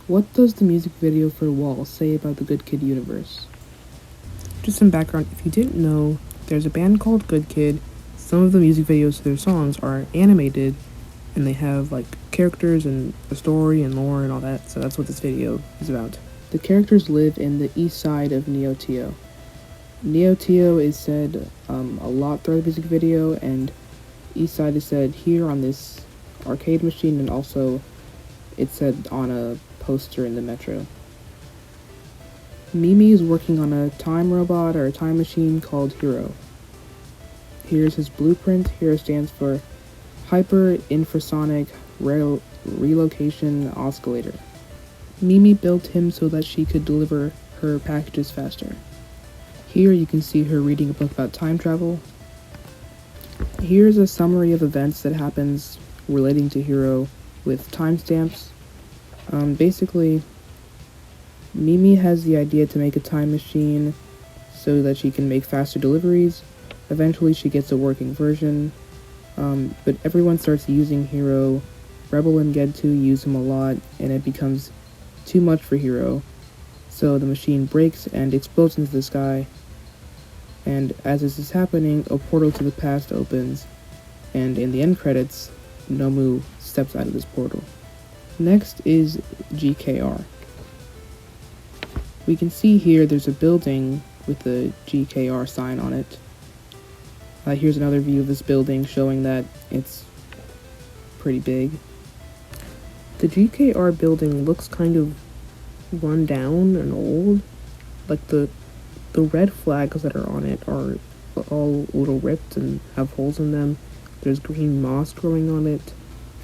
What does the music video for Wall say about the Good Kid universe? Just some background, if you didn't know, there's a band called Good Kid. Some of the music videos to their songs are animated, and they have like characters and a story and lore and all that, so that's what this video is about. The characters live in the east side of Neo Teo. Neo Teo is said a lot throughout the music video, and east side is said here on this arcade machine, and also it's said on a poster in the metro. Mimi is working on a time robot or a time machine called Hero. Here's his blueprint. Hero stands for Hyper Infrasonic Relocation Oscillator. Mimi built him so that she could deliver her packages faster. Here you can see her reading a book about time travel. Here's a summary of events that happens relating to Hero with timestamps. Basically, Mimi has the idea to make a time machine so that she can make faster deliveries. Eventually she gets a working version, but everyone starts using Hero. Rebel and Ged 2 use him a lot, and it becomes too much for Hero. So the machine breaks and explodes into the sky, and as this is happening, a portal to the past opens, and in the end credits, Nomu steps out of this portal. Next is GKR. We can see here there's a building with the GKR sign on it. Here's another view of this building showing that it's pretty big. The GKR building looks kind of run down and old. Like the red flags that are on it are all a little ripped and have holes in them. There's green moss growing on it,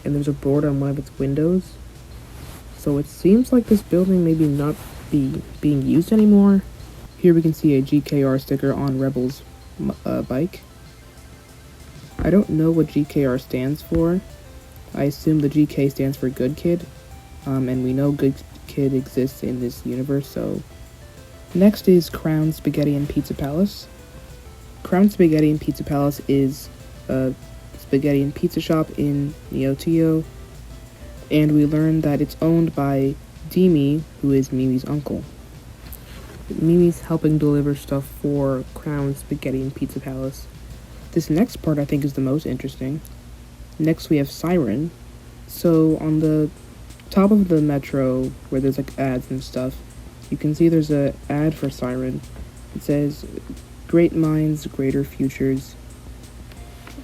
and there's a board on one of its windows. So it seems like this building maybe not be being used anymore. Here we can see a GKR sticker on Rebel's bike. I don't know what GKR stands for. I assume the GK stands for Good Kid, and we know Good Kid exists in this universe, so... Next is Crown Spaghetti and Pizza Palace. Crown Spaghetti and Pizza Palace is a spaghetti and pizza shop in Neo Teo, and we learn that it's owned by Demi, who is Mimi's uncle. Mimi's helping deliver stuff for Crown Spaghetti and Pizza Palace. This next part I think is the most interesting. Next we have PSYREN. So on the top of the metro, where there's like ads and stuff, you can see there's a ad for PSYREN. It says, "Great minds, greater futures.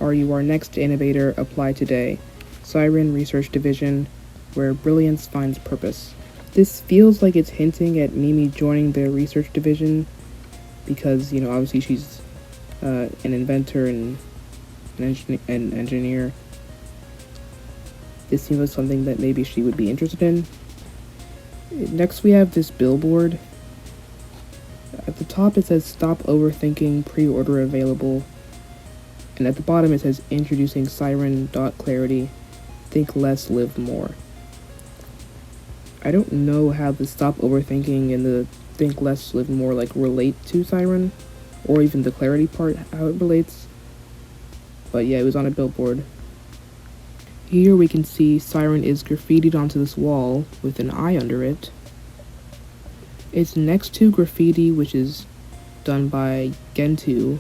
Are you our next innovator? Apply today. PSYREN Research Division, where brilliance finds purpose." This feels like it's hinting at Mimi joining the research division because, you know, obviously she's an inventor and an engineer. This seems like something that maybe she would be interested in. Next we have this billboard. At the top it says "Stop overthinking, pre-order available." And at the bottom it says "Introducing PSYREN.Clarity, think less, live more." I don't know how the "stop overthinking" and the "think less, live more" like relate to PSYREN, or even the clarity part, how it relates. But yeah, it was on a billboard. Here we can see PSYREN is graffitied onto this wall with an eye under it. It's next to graffiti, which is done by Gentoo,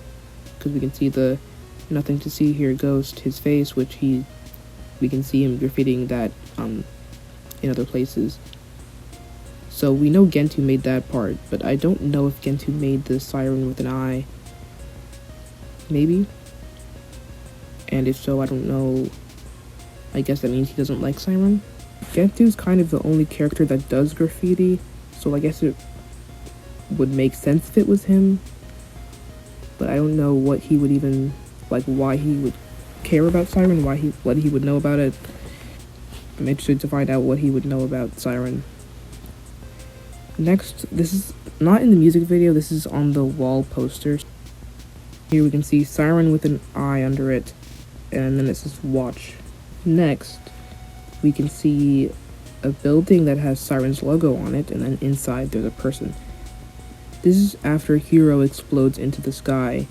because we can see the "nothing to see here" ghost, his face, which we can see him graffitiing that in other places. So we know Gentoo made that part, but I don't know if Gentoo made the PSYREN with an eye. Maybe? And if so, I don't know. I guess that means he doesn't like PSYREN. Gentoo's kind of the only character that does graffiti, so I guess it would make sense if it was him. But I don't know what he would even, like, why he would care about PSYREN, what he would know about it. I'm interested to find out what he would know about PSYREN. Next, this is not in the music video, this is on the wall poster. Here we can see PSYREN with an eye under it, and then it says "watch." Next, we can see a building that has PSYREN's logo on it, and then inside there's a person. This is after Hero explodes into the sky,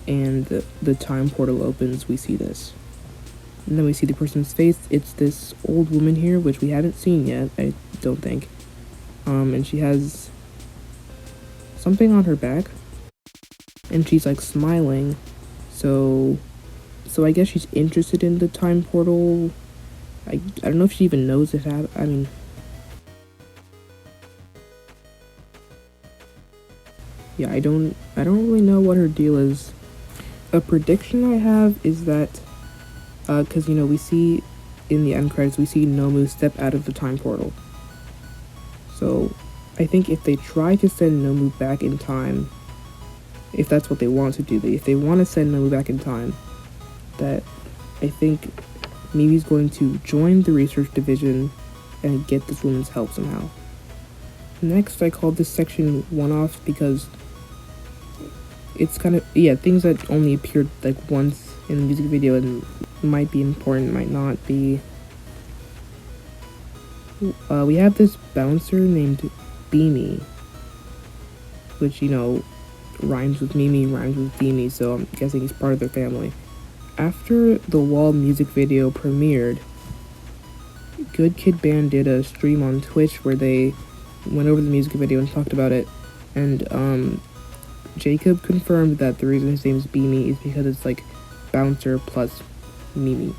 and the time portal opens. We see this. And then we see the person's face. It's this old woman here, which we haven't seen yet. I don't think. And she has something on her back, and she's like smiling, so I guess she's interested in the time portal. I don't know if she even knows it. I mean, yeah, I don't really know what her deal is. A prediction I have is that, because we see in the end credits, we see Nomu step out of the time portal. So I think if they try to send Nomu back in time, if that's what they want to do, if they want to send Nomu back in time, that I think Mimi's going to join the research division and get this woman's help somehow. Next, I called this section one-off because it's kind of, things that only appeared like once in the music video and might be important, might not be. We have this bouncer named Beamy, which, rhymes with Mimi, rhymes with Beamy, so I'm guessing he's part of their family. After the Wall music video premiered, Good Kid Band did a stream on Twitch where they went over the music video and talked about it, and Jacob confirmed that the reason his name is Beamy is because it's like bouncer plus Mimi.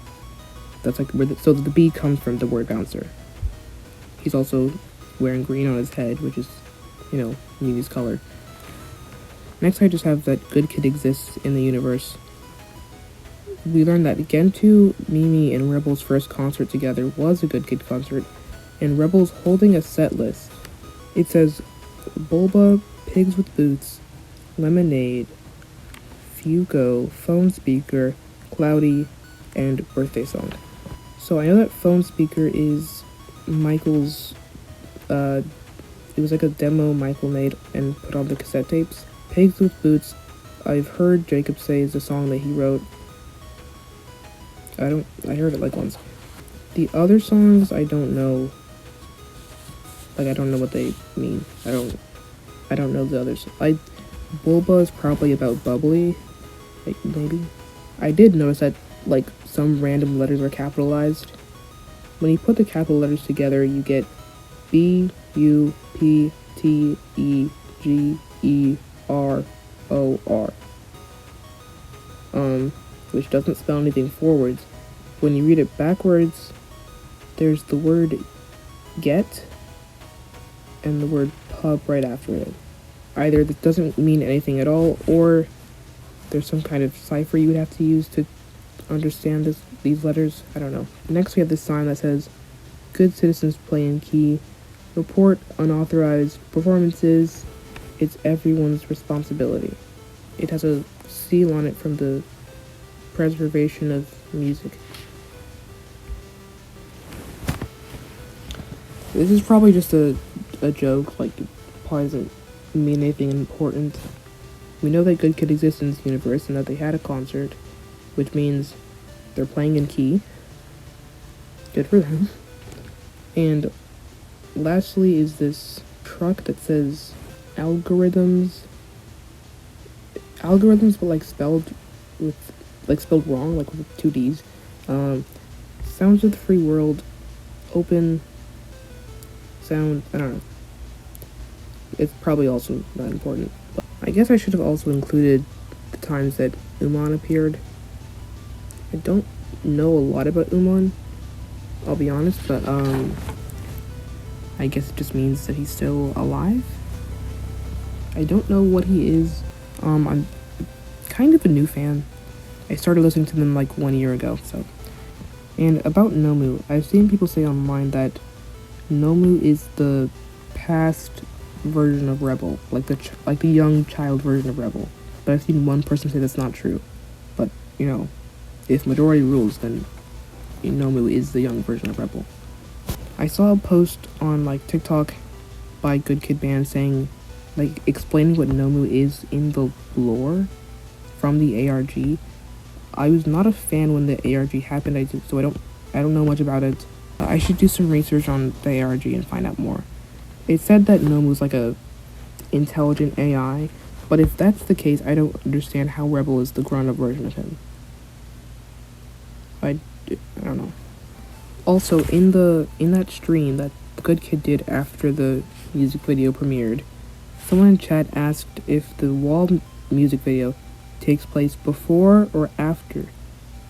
That's like where so the B comes from the word bouncer. He's also wearing green on his head, which is, Mimi's color. Next, I just have that Good Kid exists in the universe. We learned that Gentoo, Mimi, and Rebel's first concert together was a Good Kid concert, and Rebel's holding a set list. It says Bulba, Pigs with Boots, Lemonade, Fugo, Phone Speaker, Cloudy, and Birthday Song. So I know that Phone Speaker is Michael's, it was like a demo Michael made and put on the cassette tapes. Pigs with Boots, I've heard Jacob say is a song that he wrote. I heard it like once. The other songs, I don't know. Like, I don't know what they mean. I don't know the others. Bulba is probably about bubbly. Like, maybe. I did notice that, like, some random letters are capitalized. When you put the capital letters together, you get BUPTEGEROR. Which doesn't spell anything forwards. When you read it backwards, there's the word get and the word pub right after it. Either this doesn't mean anything at all, or there's some kind of cipher you would have to use to understand these letters. I don't know. Next, we have this sign that says, "Good citizens play in key. Report unauthorized performances. It's everyone's responsibility." It has a seal on it from the Preservation of Music. This is probably just a joke, like, it probably doesn't mean anything important. We know that Good Kid exists in this universe and that they had a concert, which means they're playing in key. Good for them. And lastly is this truck that says algorithms, but like spelled wrong, like with 2 D's. Sounds of the Free World, open sound, I don't know. It's probably also not important. But I guess I should have also included the times that Uman appeared. I don't know a lot about Uman, I'll be honest, but I guess it just means that he's still alive. I don't know what he is. I'm kind of a new fan. I started listening to them like 1 year ago, so. And about Nomu, I've seen people say online that Nomu is the past version of Rebel, like the young child version of Rebel. But I've seen one person say that's not true. But, if majority rules, then Nomu is the young version of Rebel. I saw a post on like TikTok by Good Kid Band saying, like, explaining what Nomu is in the lore from the ARG. I was not a fan when the ARG happened, so I don't know much about it. I should do some research on the ARG and find out more. It said that Nomu was like a intelligent AI, but if that's the case, I don't understand how Rebel is the grown-up version of him. I don't know. Also, in that stream that Good Kid did after the music video premiered. Someone in chat asked if the Wall music video takes place before or after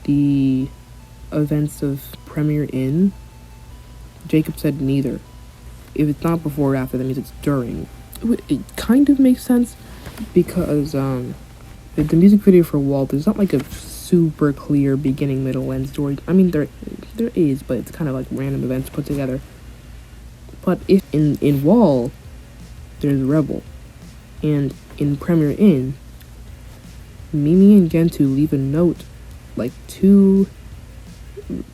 the events of Premier Inn. Jacob said neither. If it's not before or after, that means it's during. It kind of makes sense because the music video for Wall, there's not like a super clear beginning, middle, end story. I mean, there is, but it's kind of like random events put together. But if in Wall, there's Rebel, and in Premier Inn, Mimi and Gentoo leave a note, like to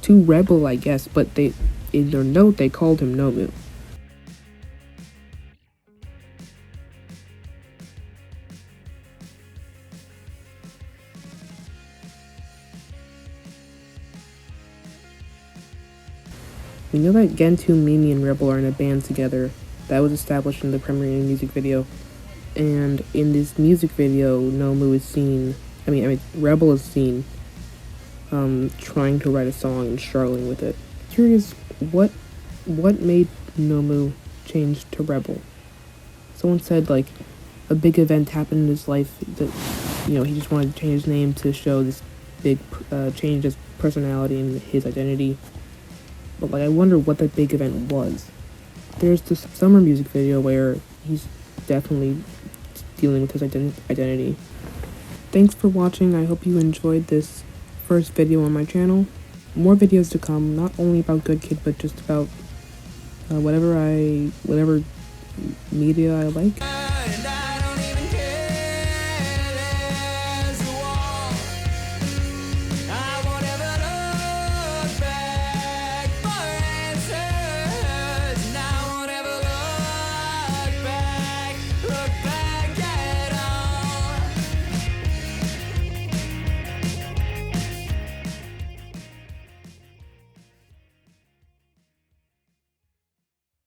Rebel, I guess, but in their note they called him Nomu. We know that Gentoo, Mimi, and Rebel are in a band together. That was established in the Premier Inn music video. And in this music video, Nomu is seen, Rebel is seen trying to write a song and struggling with it. Curious, what made Nomu change to Rebel? Someone said, like, a big event happened in his life that, he just wanted to change his name to show this big change his personality and his identity. But, like, I wonder what that big event was. There's this summer music video where he's definitely dealing with his identity. Thanks for watching. I hope you enjoyed this first video on my channel. More videos to come, not only about Good Kid, but just about whatever media I like.